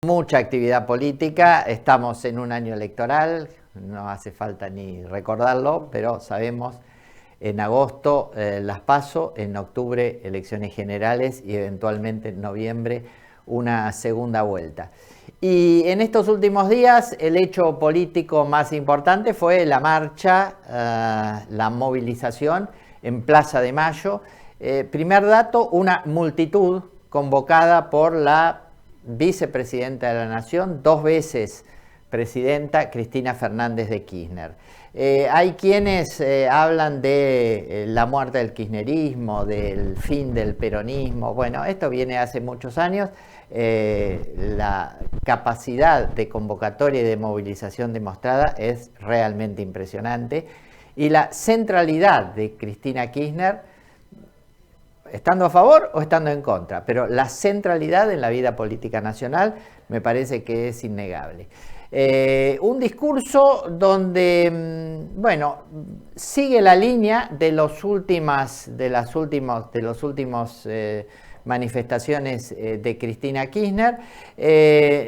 Mucha actividad política, estamos en un año electoral, no hace falta ni recordarlo, pero sabemos en agosto las PASO, en octubre elecciones generales y eventualmente en noviembre una segunda vuelta. Y en estos últimos días el hecho político más importante fue la marcha, la movilización en Plaza de Mayo. Primer dato, una multitud convocada por la vicepresidenta de la Nación, 2 veces presidenta, Cristina Fernández de Kirchner. Hay quienes hablan de la muerte del kirchnerismo, del fin del peronismo. Bueno, esto viene hace muchos años. La capacidad de convocatoria y de movilización demostrada es realmente impresionante. Y la centralidad de Cristina Kirchner, estando a favor o estando en contra, pero la centralidad en la vida política nacional me parece que es innegable. Un discurso donde, bueno, sigue la línea de las últimas manifestaciones de Cristina Kirchner.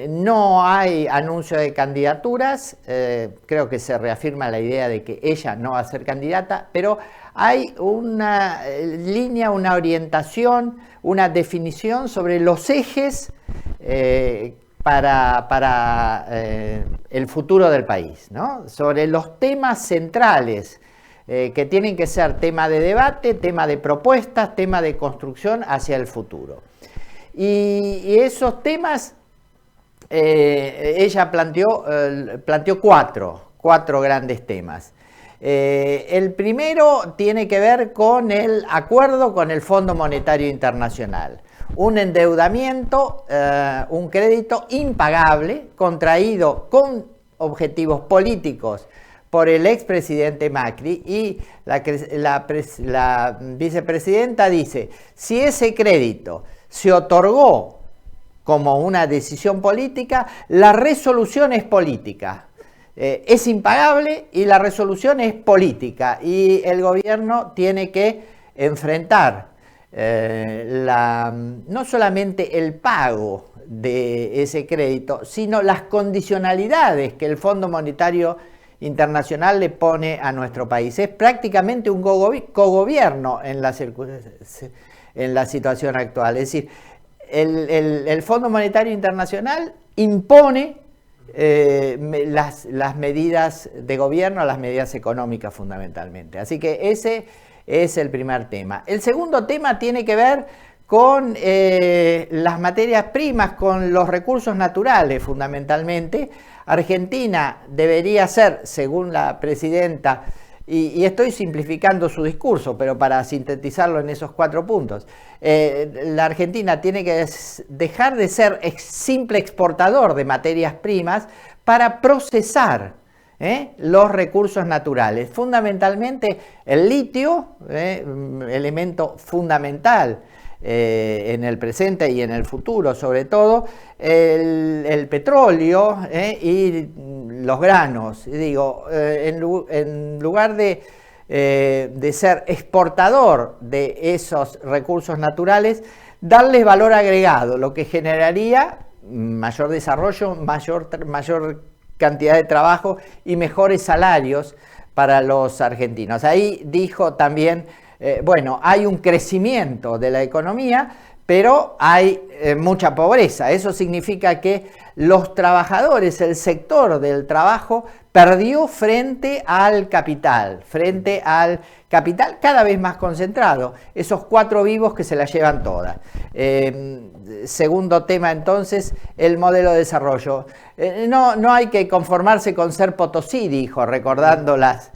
No hay anuncio de candidaturas, creo que se reafirma la idea de que ella no va a ser candidata, pero hay una línea, una orientación, una definición sobre los ejes para el futuro del país, ¿no? Sobre los temas centrales que tienen que ser tema de debate, tema de propuestas, tema de construcción hacia el futuro. Y esos temas, ella planteó cuatro grandes temas. El primero tiene que ver con el acuerdo con el Fondo Monetario Internacional. Un endeudamiento, un crédito impagable, contraído con objetivos políticos por el expresidente Macri, y la vicepresidenta dice, si ese crédito se otorgó como una decisión política, la resolución es política. Es impagable y la resolución es política, y el gobierno tiene que enfrentar no solamente el pago de ese crédito, sino las condicionalidades que el Fondo Monetario Internacional le pone a nuestro país. Es prácticamente un cogobierno en la situación actual. Es decir, el Fondo Monetario Internacional impone las medidas de gobierno, las medidas económicas fundamentalmente. Así que ese es el primer tema. El segundo tema tiene que ver con las materias primas, con los recursos naturales fundamentalmente. Argentina debería ser, según la presidenta, y estoy simplificando su discurso, pero para sintetizarlo en esos 4 puntos, la Argentina tiene que dejar de ser simple exportador de materias primas para procesar los recursos naturales. Fundamentalmente el litio, elemento fundamental en el presente y en el futuro, sobre todo el petróleo y los granos. Digo, en lugar de ser exportador de esos recursos naturales, darles valor agregado, lo que generaría mayor desarrollo, mayor cantidad de trabajo y mejores salarios para los argentinos. Ahí dijo también, bueno, hay un crecimiento de la economía, pero hay mucha pobreza. Eso significa que los trabajadores, el sector del trabajo, perdió frente al capital cada vez más concentrado, esos 4 vivos que se la llevan todas. Segundo tema entonces, el modelo de desarrollo. No hay que conformarse con ser Potosí, dijo, recordando las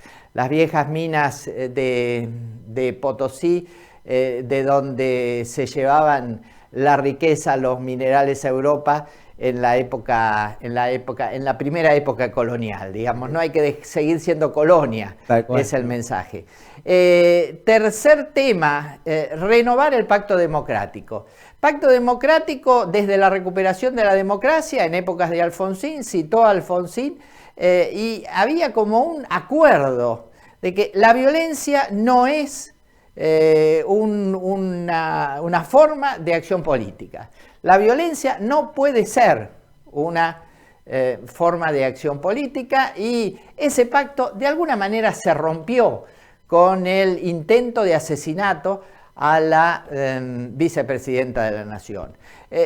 viejas minas de Potosí, de donde se llevaban la riqueza, los minerales a Europa en la primera época colonial, digamos. No hay que seguir siendo colonia, es el mensaje. Tercer tema, renovar el pacto democrático. Pacto democrático desde la recuperación de la democracia en épocas de Alfonsín, citó a Alfonsín, y había como un acuerdo de que la violencia no es una forma de acción política. La violencia no puede ser una forma de acción política, y ese pacto de alguna manera se rompió con el intento de asesinato a la vicepresidenta de la Nación.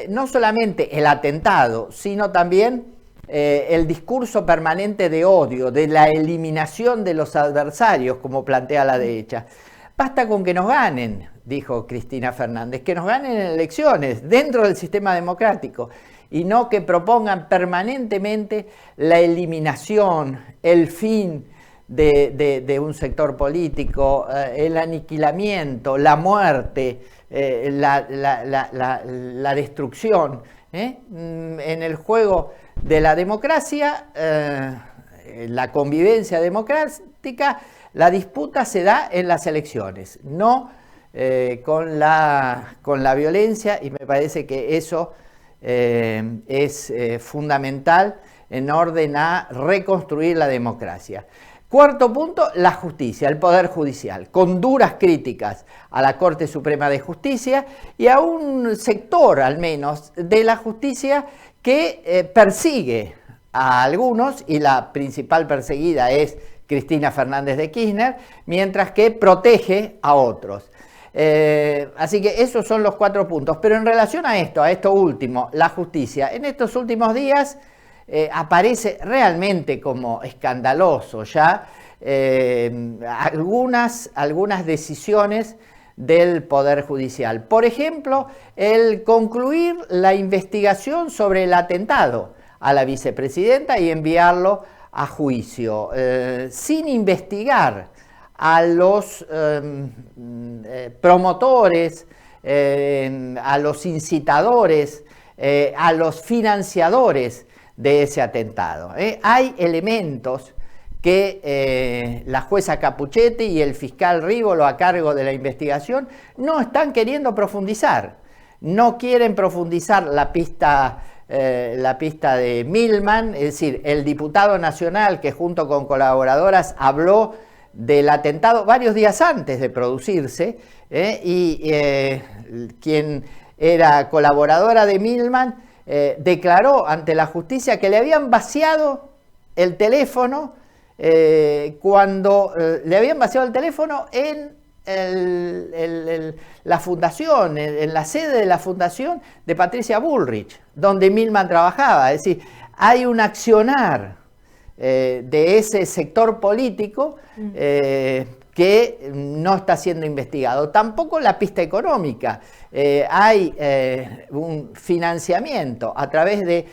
No solamente el atentado, sino también el discurso permanente de odio, de la eliminación de los adversarios, como plantea la derecha. Basta con que nos ganen, dijo Cristina Fernández, que nos ganen en elecciones dentro del sistema democrático, y no que propongan permanentemente la eliminación, el fin de un sector político, el aniquilamiento, la muerte, la destrucción. En el juego de la democracia, la convivencia democrática, la disputa se da en las elecciones, no con la violencia, y me parece que eso es fundamental en orden a reconstruir la democracia. Cuarto punto, la justicia, el Poder Judicial, con duras críticas a la Corte Suprema de Justicia y a un sector, al menos, de la justicia que persigue a algunos, y la principal perseguida es Cristina Fernández de Kirchner, mientras que protege a otros. Así que esos son los 4 puntos. Pero en relación a esto último, la justicia, en estos últimos días aparece realmente como escandaloso ya algunas decisiones del Poder Judicial. Por ejemplo, el concluir la investigación sobre el atentado a la vicepresidenta y enviarlo a juicio, sin investigar a los promotores, a los incitadores, a los financiadores de ese atentado. Hay elementos que la jueza Capuchetti y el fiscal Rívolo, a cargo de la investigación, no están queriendo profundizar. No quieren profundizar la pista de Milman, es decir, el diputado nacional que junto con colaboradoras habló del atentado varios días antes de producirse, y quien era colaboradora de Milman declaró ante la justicia que le habían vaciado el teléfono cuando le habían vaciado el teléfono en la fundación, en la sede de la fundación de Patricia Bullrich, donde Milman trabajaba. Es decir, hay un accionar de ese sector político que no está siendo investigado. Tampoco la pista económica. Hay un financiamiento a través de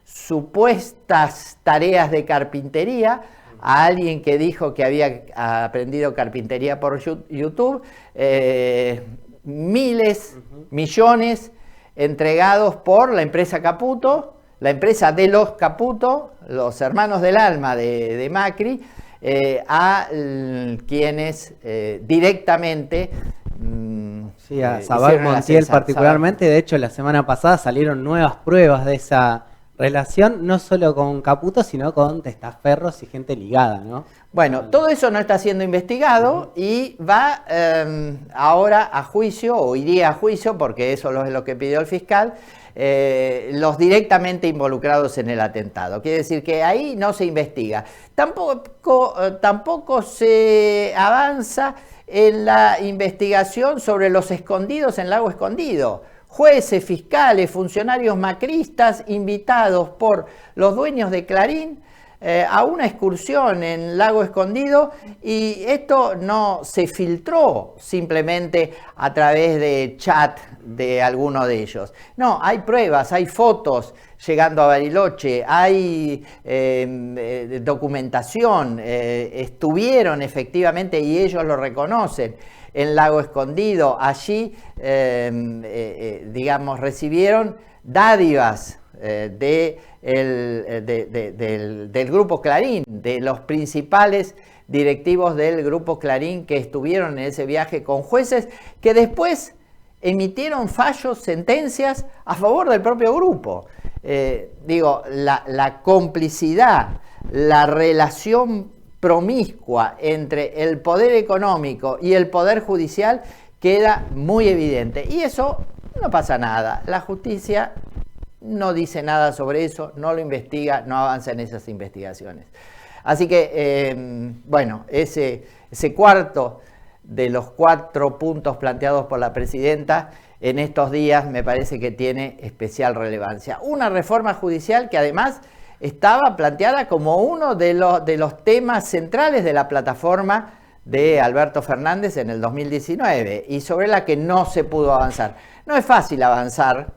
supuestas tareas de carpintería a alguien que dijo que había aprendido carpintería por YouTube, miles, millones entregados por la empresa Caputo, la empresa de los Caputo, los hermanos del alma de Macri, a quienes directamente... Sí, a Sabal Montiel particularmente. De hecho, la semana pasada salieron nuevas pruebas de esa relación, no solo con Caputo, sino con testaferros y gente ligada, ¿no? Bueno, todo eso no está siendo investigado y va ahora a juicio, o iría a juicio, porque eso es lo que pidió el fiscal, los directamente involucrados en el atentado. Quiere decir que ahí no se investiga. Tampoco se avanza en la investigación sobre los escondidos en Lago Escondido. Jueces, fiscales, funcionarios macristas invitados por los dueños de Clarín a una excursión en Lago Escondido, y esto no se filtró simplemente a través de chat de alguno de ellos. No, hay pruebas, hay fotos llegando a Bariloche, hay documentación, estuvieron efectivamente, y ellos lo reconocen, en Lago Escondido. Allí, digamos, recibieron dádivas del Grupo Clarín, de los principales directivos del Grupo Clarín que estuvieron en ese viaje con jueces que después emitieron fallos, sentencias a favor del propio grupo. La complicidad, la relación promiscua entre el poder económico y el poder judicial queda muy evidente. Y eso no pasa nada. La justicia no dice nada sobre eso, no lo investiga, no avanza en esas investigaciones. Así que, bueno, ese cuarto de los 4 puntos planteados por la presidenta en estos días me parece que tiene especial relevancia. Una reforma judicial que además estaba planteada como uno de los temas centrales de la plataforma de Alberto Fernández en el 2019 y sobre la que no se pudo avanzar. No es fácil avanzar,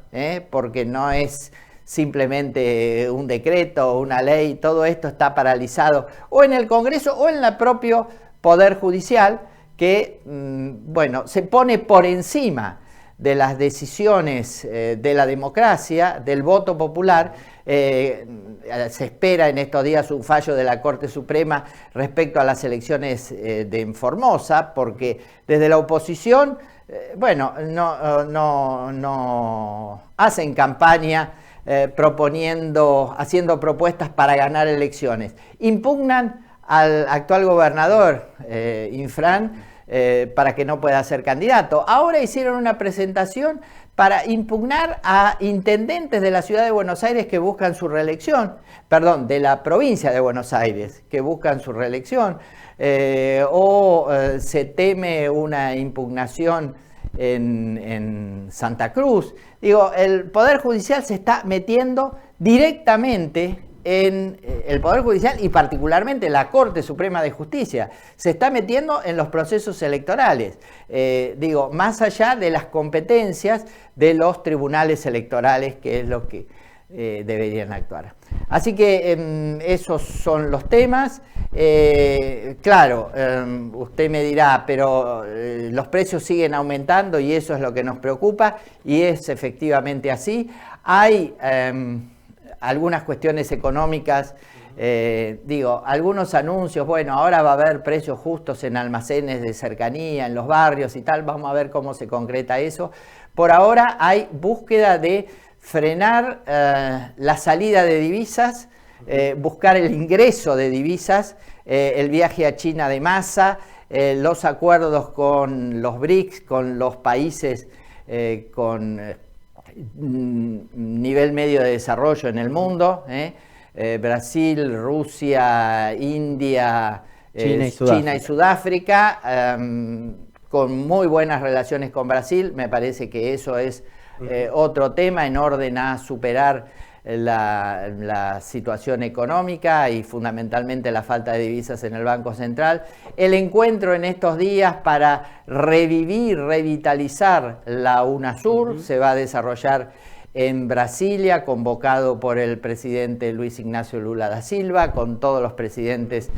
porque no es simplemente un decreto o una ley, todo esto está paralizado o en el Congreso o en el propio Poder Judicial que, bueno, se pone por encima de las decisiones de la democracia, del voto popular. Se espera en estos días un fallo de la Corte Suprema respecto a las elecciones de Formosa, porque desde la oposición, bueno, no hacen campaña haciendo propuestas para ganar elecciones. Impugnan al actual gobernador, Infran, para que no pueda ser candidato. Ahora hicieron una presentación para impugnar a intendentes de la ciudad de Buenos Aires que buscan su reelección, perdón, de la provincia de Buenos Aires que buscan su reelección, se teme una impugnación en Santa Cruz. Digo, el Poder Judicial se está metiendo directamente en el Poder Judicial y particularmente la Corte Suprema de Justicia, se está metiendo en los procesos electorales, digo, más allá de las competencias de los tribunales electorales, que es lo que deberían actuar. Así que esos son los temas. Claro, usted me dirá, pero los precios siguen aumentando y eso es lo que nos preocupa, y es efectivamente así. Hay algunas cuestiones económicas, algunos anuncios, bueno, ahora va a haber precios justos en almacenes de cercanía, en los barrios y tal, vamos a ver cómo se concreta eso. Por ahora hay búsqueda de frenar la salida de divisas, buscar el ingreso de divisas, el viaje a China de masa, los acuerdos con los BRICS, con los países con nivel medio de desarrollo en el mundo, Brasil, Rusia, India, China y Sudáfrica, con muy buenas relaciones con Brasil. Me parece que eso es otro tema en orden a superar la situación económica y fundamentalmente la falta de divisas en el Banco Central. El encuentro en estos días para revitalizar la UNASUR se va a desarrollar en Brasilia, convocado por el presidente Luis Ignacio Lula da Silva, con todos los presidentes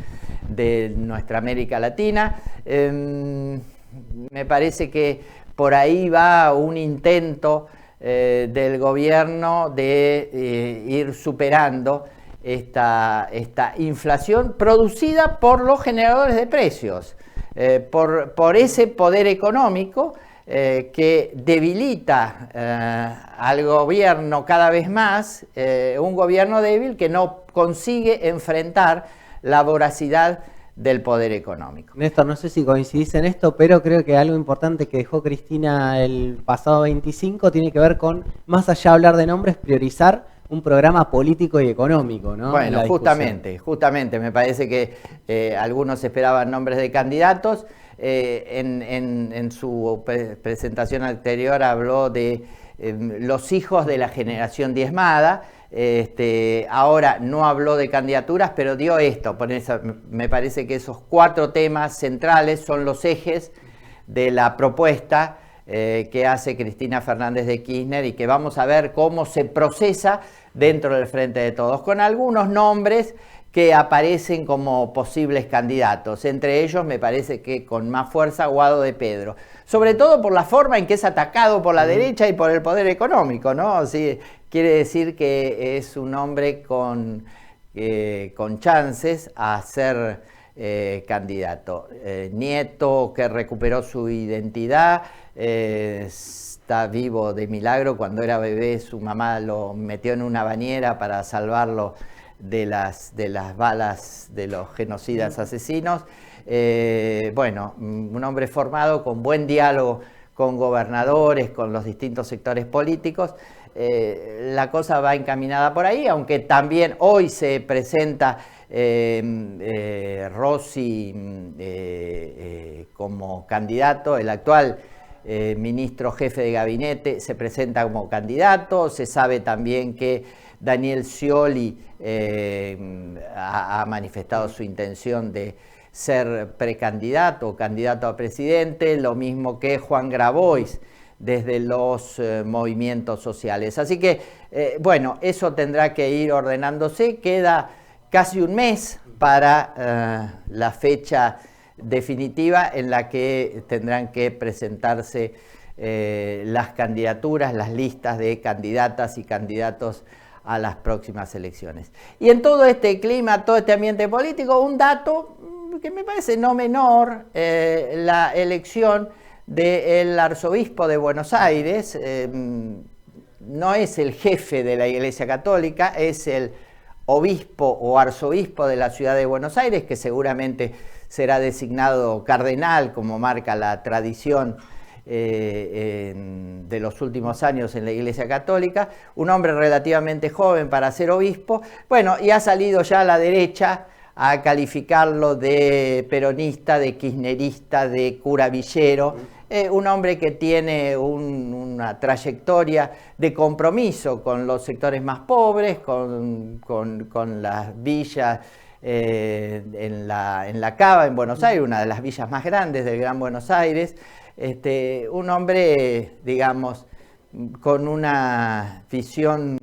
de nuestra América Latina. Me parece que por ahí va un intento del gobierno de ir superando esta inflación producida por los generadores de precios, por ese poder económico que debilita al gobierno cada vez más, un gobierno débil que no consigue enfrentar la voracidad del poder económico. Néstor, no sé si coincidís en esto, pero creo que algo importante que dejó Cristina el pasado 25 tiene que ver con, más allá de hablar de nombres, priorizar un programa político y económico, ¿no? Bueno, justamente, me parece que algunos esperaban nombres de candidatos. En su presentación anterior habló de los hijos de la generación diezmada. Ahora no habló de candidaturas, pero dio esto. Me parece que esos 4 temas centrales son los ejes de la propuesta que hace Cristina Fernández de Kirchner y que vamos a ver cómo se procesa dentro del Frente de Todos, con algunos nombres que aparecen como posibles candidatos. Entre ellos me parece que con más fuerza Guado de Pedro, sobre todo por la forma en que es atacado por la derecha y por el poder económico, ¿no? Sí, quiere decir que es un hombre con chances a ser candidato. Nieto, que recuperó su identidad, está vivo de milagro. Cuando era bebé su mamá lo metió en una bañera para salvarlo de las balas de los genocidas asesinos. Bueno, un hombre formado con buen diálogo con gobernadores, con los distintos sectores políticos. la cosa va encaminada por ahí, aunque también hoy se presenta Rossi como candidato, el actual ministro jefe de gabinete se presenta como candidato. Se sabe también que Daniel Scioli ha manifestado su intención de ser precandidato o candidato a presidente, lo mismo que Juan Grabois desde los movimientos sociales. Así que, bueno, eso tendrá que ir ordenándose. Queda casi un mes para la fecha definitiva en la que tendrán que presentarse las candidaturas, las listas de candidatas y candidatos a las próximas elecciones. Y en todo este clima, todo este ambiente político, un dato que me parece no menor, la elección del arzobispo de Buenos Aires. No es el jefe de la Iglesia Católica, es el obispo o arzobispo de la ciudad de Buenos Aires, que seguramente será designado cardenal, como marca la tradición de los últimos años en la Iglesia Católica. Un hombre relativamente joven para ser obispo. Bueno, y ha salido ya a la derecha a calificarlo de peronista, de kirchnerista, de curavillero. Un hombre que tiene una trayectoria de compromiso con los sectores más pobres, con las villas en la Cava, en Buenos Aires, una de las villas más grandes del Gran Buenos Aires. Un hombre, digamos, con una visión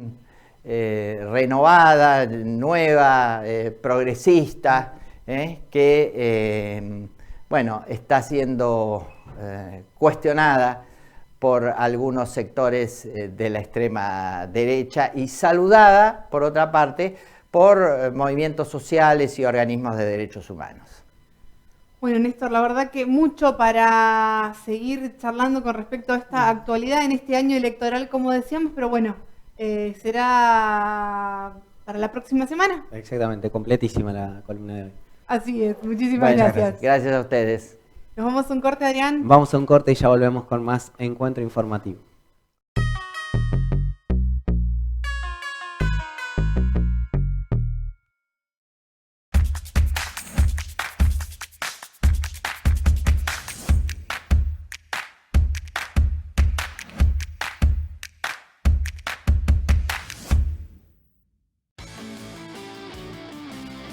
renovada, nueva, progresista, que, bueno, está siendo cuestionada por algunos sectores de la extrema derecha y saludada, por otra parte, por movimientos sociales y organismos de derechos humanos. Bueno, Néstor, la verdad que mucho para seguir charlando con respecto a esta actualidad en este año electoral, como decíamos, pero bueno, será para la próxima semana. Exactamente, completísima la columna de hoy. Así es, muchísimas gracias. Gracias a ustedes. Nos vamos a un corte, Adrián. Vamos a un corte y ya volvemos con más encuentro informativo.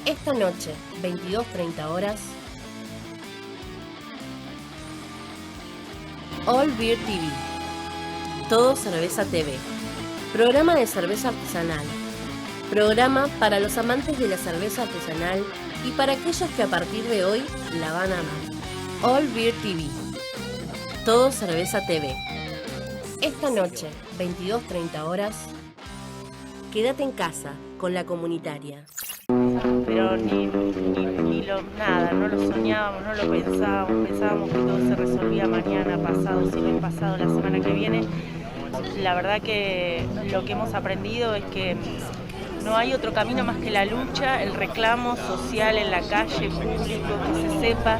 Esta noche, 22:30 horas, All Beer TV, Todo Cerveza TV, programa de cerveza artesanal, programa para los amantes de la cerveza artesanal y para aquellos que a partir de hoy la van a amar. All Beer TV, Todo Cerveza TV. Esta noche, 22:30 horas, quédate en casa con la comunitaria. Pero nada, no lo soñábamos, no lo pensábamos que todo se resolvía mañana, pasado, si no pasado, la semana que viene. La verdad que lo que hemos aprendido es que no hay otro camino más que la lucha, el reclamo social en la calle, público, que se sepa